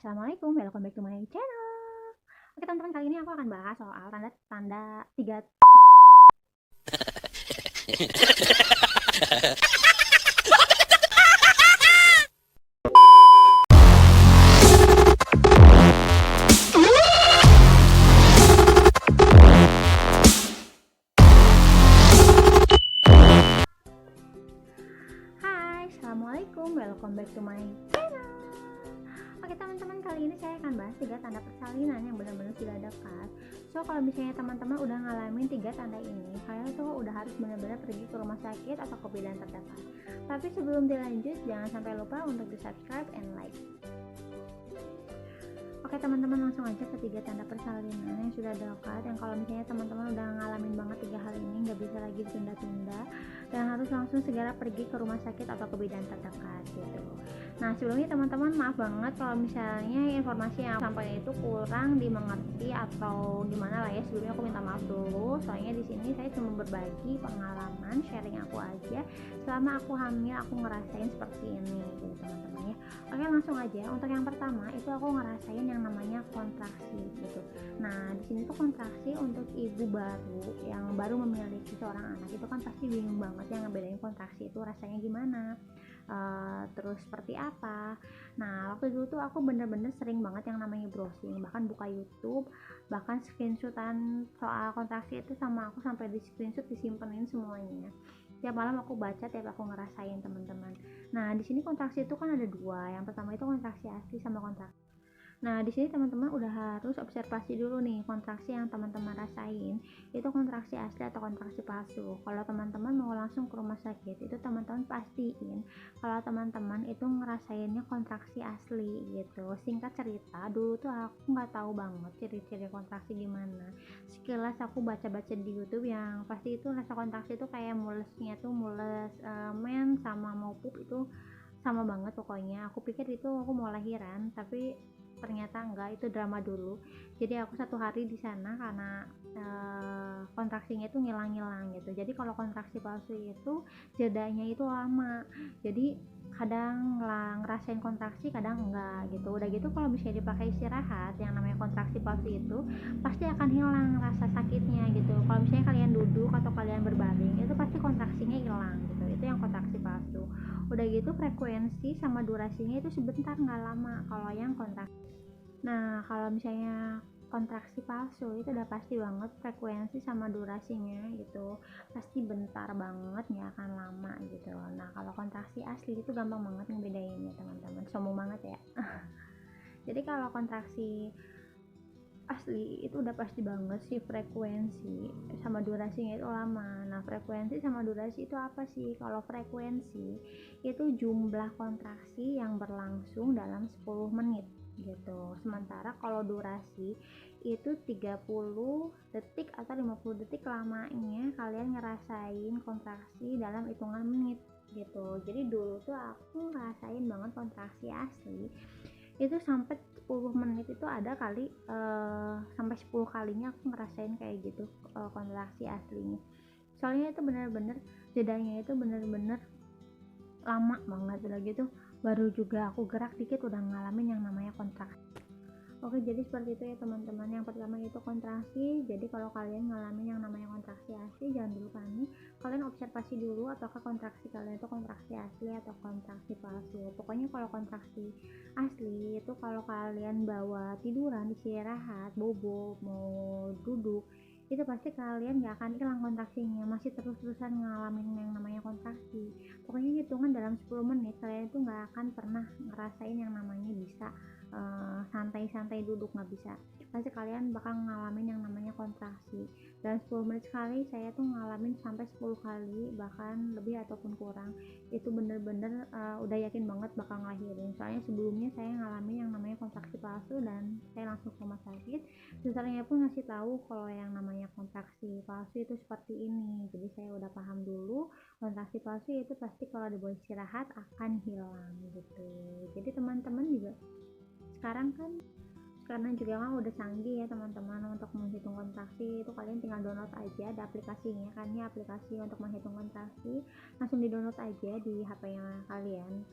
Assalamualaikum, welcome back to my channel. Oke teman-teman, kali ini aku akan bahas soal tanda-tanda tiga. Hai, Assalamualaikum, welcome back to my channel. Oke teman-teman, kali ini saya akan bahas 3 tanda persalinan yang benar-benar sudah dekat. So kalau misalnya teman-teman udah ngalamin 3 tanda ini, kalian tuh udah harus benar-benar pergi ke rumah sakit atau ke bidan terdekat. Tapi sebelum dilanjut, jangan sampai lupa untuk di subscribe and like. Oke teman-teman, langsung aja ke 3 tanda persalinan yang sudah dekat, yang kalau misalnya teman-teman udah ngalamin banget 3 hal ini, nggak bisa lagi tunda-tunda dan harus langsung segera pergi ke rumah sakit atau ke bidan terdekat gitu. Nah sebelumnya teman-teman, maaf banget kalau misalnya informasi yang sampai itu kurang dimengerti atau gimana lah ya. Sebelumnya aku minta maaf dulu, soalnya di sini saya cuma berbagi pengalaman, sharing aku aja selama aku hamil, aku ngerasain seperti ini gitu teman-teman ya. Oke langsung aja, untuk yang pertama itu aku ngerasain yang namanya kontraksi gitu. Nah di sini tuh kontraksi untuk ibu baru yang baru memiliki seorang anak itu kan pasti bingung banget ya ngebedain kontraksi itu rasanya gimana, terus seperti apa. Nah waktu dulu tuh aku bener-bener sering banget yang namanya browsing, bahkan buka YouTube, bahkan screenshotan soal kontraksi itu sama aku sampai di screenshot disimpenin semuanya. Tiap malam aku baca, tiap aku ngerasain teman-teman. Nah di sini kontraksi itu kan ada dua, yang pertama itu kontraksi asli sama kontraksi. Nah, di sini teman-teman udah harus observasi dulu nih kontraksi yang teman-teman rasain itu kontraksi asli atau kontraksi palsu. Kalau teman-teman mau langsung ke rumah sakit, itu teman-teman pastiin kalau teman-teman itu ngerasainnya kontraksi asli gitu. Singkat cerita, dulu tuh aku nggak tahu banget ciri-ciri kontraksi gimana. Sekilas aku baca-baca di YouTube yang pasti itu rasa kontraksi itu kayak mulesnya tuh mules men sama mau pup itu sama banget pokoknya. Aku pikir itu aku mau lahiran, tapi ternyata enggak, itu drama dulu. Jadi aku 1 hari di sana karena kontraksinya itu ngilang-ngilang gitu. Jadi kalau kontraksi palsu itu jedanya itu lama. Jadi kadang ngerasain kontraksi, kadang enggak gitu. Udah gitu kalau misalnya dipakai istirahat, yang namanya kontraksi palsu itu pasti akan hilang rasa sakitnya gitu. Kalau misalnya kalian duduk atau kalian berbaring, itu pasti kontraksinya hilang gitu. Itu yang kontraksi palsu. Udah gitu frekuensi sama durasinya itu sebentar, nggak lama kalau yang kontraksi. Nah kalau misalnya kontraksi palsu itu udah pasti banget frekuensi sama durasinya gitu, pasti bentar banget, nggak akan lama gitu. Nah kalau kontraksi asli itu gampang banget ngebedainnya teman-teman, sombong banget ya. Jadi kalau kontraksi asli itu udah pasti banget sih frekuensi sama durasinya itu lama. Nah frekuensi sama durasi itu apa sih? Kalau frekuensi itu jumlah kontraksi yang berlangsung dalam 10 menit gitu. Sementara kalau durasi itu 30 detik atau 50 detik lamanya kalian ngerasain kontraksi dalam hitungan menit gitu. Jadi dulu tuh aku ngerasain banget kontraksi asli itu sampai 10 menit, itu ada kali sampai 10 kalinya aku ngerasain kayak gitu kontraksi aslinya. Soalnya itu bener-bener jedanya itu bener-bener lama banget. Udah gitu baru juga aku gerak dikit udah ngalamin yang namanya kontraksi. Oke, jadi seperti itu ya teman-teman. Yang pertama itu kontraksi. Jadi kalau kalian ngalamin yang namanya kontraksi asli, jangan dulu panik. Kalian observasi dulu apakah kontraksi kalian itu kontraksi asli atau kontraksi palsu. Pokoknya kalau kontraksi asli itu kalau kalian bawa tiduran, istirahat, bobo, mau duduk, itu pasti kalian gak akan hilang kontraksinya, masih terus-terusan ngalamin yang namanya kontraksi. Pokoknya hitungan dalam 10 menit kalian itu gak akan pernah ngerasain yang namanya bisa santai-santai duduk, nggak bisa. Pasti kalian bakal ngalamin yang namanya kontraksi. Dan 10 menit sekali saya tuh ngalamin sampai 10 kali, bahkan lebih ataupun kurang. Itu bener-bener udah yakin banget bakal ngelahirin. Soalnya sebelumnya saya ngalamin yang namanya kontraksi palsu dan saya langsung ke rumah sakit. Susternya pun ngasih tahu kalau yang namanya kontraksi palsu itu seperti ini. Jadi saya udah paham dulu kontraksi palsu itu pasti kalau dibawa istirahat akan hilang gitu. Jadi teman-teman juga sekarang kan karena juga kan udah canggih ya teman-teman, untuk menghitung kontraksi itu kalian tinggal download aja, ada aplikasinya kan ya, aplikasi untuk menghitung kontraksi langsung di download aja di HP-nya kalian.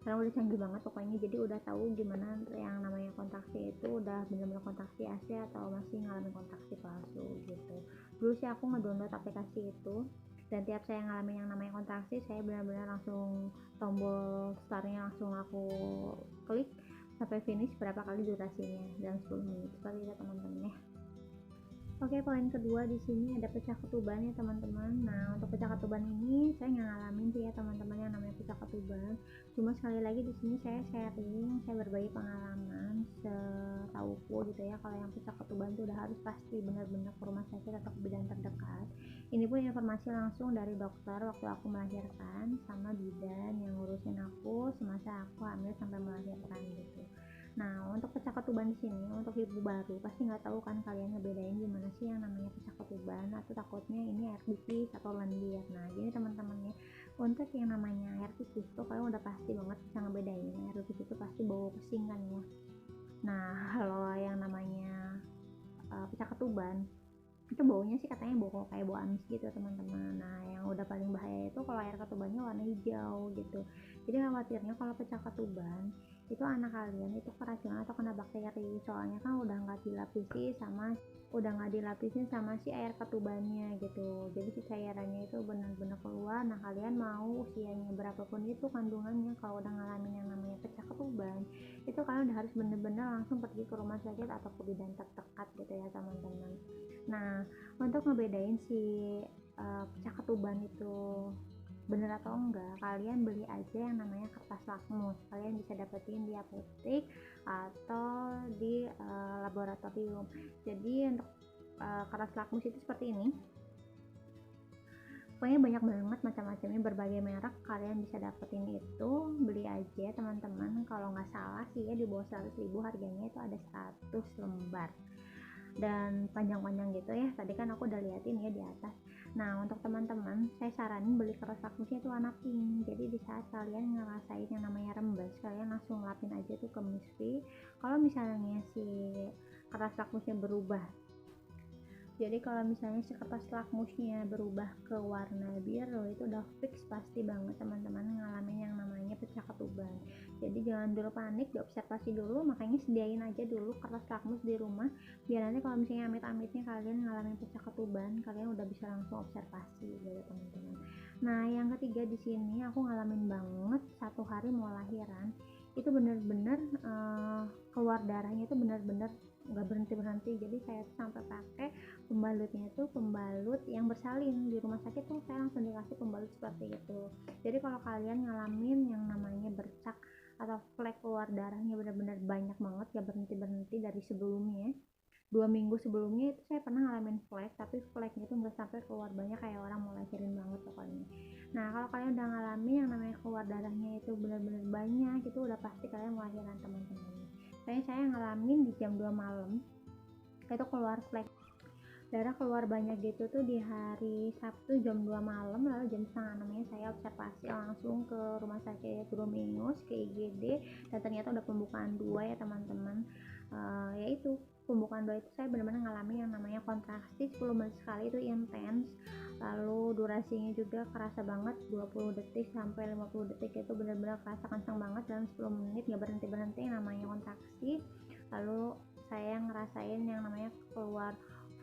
sekarang udah canggih banget pokoknya, jadi udah tahu gimana yang namanya kontraksi itu udah bener-bener kontraksi asli atau masih ngalamin kontraksi palsu gitu. Dulu sih aku ngedownload aplikasi itu, dan tiap saya ngalamin yang namanya kontraksi, saya benar-benar langsung tombol startnya langsung aku klik sampai finish berapa kali durasinya, dan 10 menit seperti itu teman-teman ya. Oke, poin kedua di sini ada pecah ketuban ya teman-teman. Nah, untuk pecah ketuban ini saya nggak ngalamin sih ya teman-teman yang namanya pecah ketuban. Cuma sekali lagi di sini saya sharing, saya berbagi pengalaman setauku gitu ya. Kalau yang pecah ketuban itu udah harus pasti benar-benar ke rumah sakit atau ke bidan terdekat. Ini pun informasi langsung dari dokter waktu aku melahirkan, sama bidan yang ngurusin aku semasa aku hamil sampai melahirkan gitu. Nah, untuk pecah ketuban di sini untuk ibu baru pasti nggak tahu kan kalian ngebedain gimana sih yang namanya pecah ketuban, atau takutnya ini air pipis atau lendir. Nah, jadi teman-teman ya, untuk yang namanya air pipis tuh kalian udah pasti banget bisa ngebedain air pipis itu pasti bau pesing kan ya. Nah, kalau yang namanya pecah ketuban itu baunya sih katanya bau kayak bau amis gitu teman-teman. Nah, yang udah paling bahaya itu kalau air ketubannya warna hijau gitu. Jadi khawatirnya kalau pecah ketuban itu anak kalian itu keracunan atau kena bakteri, soalnya kan udah nggak dilapisin sama si air ketubannya gitu. Jadi si cairannya itu benar-benar keluar. Nah, kalian mau usianya berapapun itu kandungannya, kalau udah ngalamin yang namanya pecah ketuban itu kalian udah harus benar-benar langsung pergi ke rumah sakit atau ke bidan terdekat gitu ya teman-teman. Nah, untuk ngebedain si pecah ketuban itu bener atau enggak, kalian beli aja yang namanya kertas lakmus. Kalian bisa dapetin di apotek atau di laboratorium. Jadi untuk kertas lakmus itu seperti ini. Pokoknya banyak banget macam-macamnya, berbagai merek kalian bisa dapetin itu. Beli aja teman-teman, kalau nggak salah sih ya di bawah 100.000 harganya itu ada 100 lembar dan panjang-panjang gitu ya. Tadi kan aku udah liatin ya di atas. Nah, untuk teman-teman saya saranin beli kertas lakmusnya itu warna pink. Jadi di saat kalian ngerasain yang namanya rembes, kalian langsung lapin aja tuh ke misfi. Kalau misalnya si kertas lakmusnya berubah, jadi kalau misalnya si kertas lakmusnya berubah ke warna biru, itu udah fix pasti banget teman-teman ngalamin yang namanya pecah ketuban. Jadi jangan dulu panik, diobservasi dulu, makanya sediain aja dulu kertas lakmus di rumah, biar nanti kalau misalnya amit-amitnya kalian ngalamin pecah ketuban, kalian udah bisa langsung observasi gitu teman-teman. Nah, yang ketiga di sini aku ngalamin banget 1 hari mau lahiran, itu bener-bener keluar darahnya itu bener-bener nggak berhenti. Jadi saya sampai pakai pembalutnya itu pembalut yang bersalin. Di rumah sakit tuh saya langsung dikasih pembalut seperti itu. Jadi kalau kalian ngalamin yang namanya bercak atau flek keluar darahnya benar-benar banyak banget, gak berhenti dari sebelumnya, 2 minggu sebelumnya itu saya pernah ngalamin flek, tapi fleknya itu nggak sampai keluar banyak kayak orang mau lahirin banget pokoknya. Nah, kalau kalian udah ngalamin yang namanya keluar darahnya itu benar-benar banyak, itu udah pasti kalian mau lahiran teman-teman. Saya ngalamin di jam 2 malam itu keluar flek darah keluar banyak gitu tuh di hari Sabtu jam 2 malam. Lalu jam setengah 6 saya observasi langsung ke rumah sakit Boromingus, ke IGD, dan ternyata udah pembukaan 2 ya teman-teman. Yaitu pembukaan 2 itu saya benar-benar ngalamin yang namanya kontraksi 10 menit sekali, itu intens. Lalu durasinya juga kerasa banget, 20 detik sampai 50 detik itu benar-benar kerasa kencang banget dalam 10 menit, gak berhenti namanya kontraksi. Lalu saya ngerasain yang namanya keluar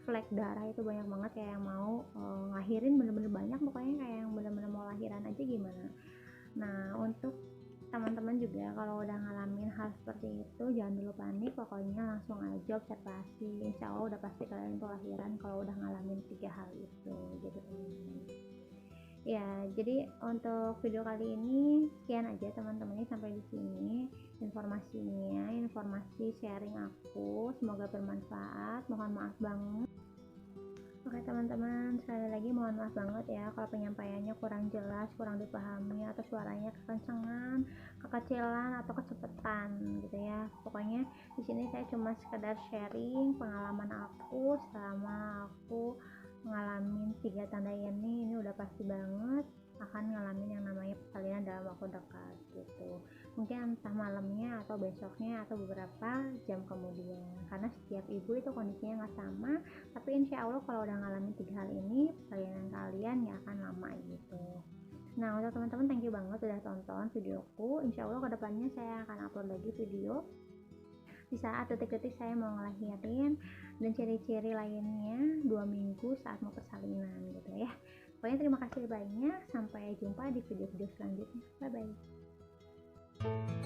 flek darah itu banyak banget, kayak yang mau ngelahirin bener-bener banyak, pokoknya kayak yang bener-bener mau lahiran aja gimana. Nah, untuk teman-teman juga kalau udah ngalamin hal seperti itu jangan dulu panik, pokoknya langsung aja observasi, insya Allah udah pasti kalian tuh lahiran kalau udah ngalamin 3 hal itu gitu teman-teman. Ya, jadi untuk video kali ini sekian aja teman-teman, sampai di sini informasinya, informasi sharing aku, semoga bermanfaat. Mohon maaf banget. Oke teman-teman, sekali lagi mohon maaf banget ya kalau penyampaiannya kurang jelas, kurang dipahami, atau suaranya kekencengan, kekecilan, atau kecepatan gitu ya. Pokoknya di sini saya cuma sekedar sharing pengalaman aku selama aku ngalamin 3 tanda ini udah pasti banget akan ngalamin yang namanya persalinan dalam waktu dekat gitu. Mungkin entah malamnya atau besoknya atau beberapa jam kemudian, karena setiap ibu itu kondisinya nggak sama. Tapi insya Allah kalau udah ngalamin 3 hal ini, persalinan kalian ya akan lama gitu. Nah, untuk teman-teman thank you banget sudah tonton videoku. Insya Allah kedepannya saya akan upload lagi video di saat detik-detik saya mau ngelahirin dan ciri-ciri lainnya 2 minggu saat mau persalinan gitu ya. Pokoknya terima kasih banyak, sampai jumpa di video-video selanjutnya. Bye bye.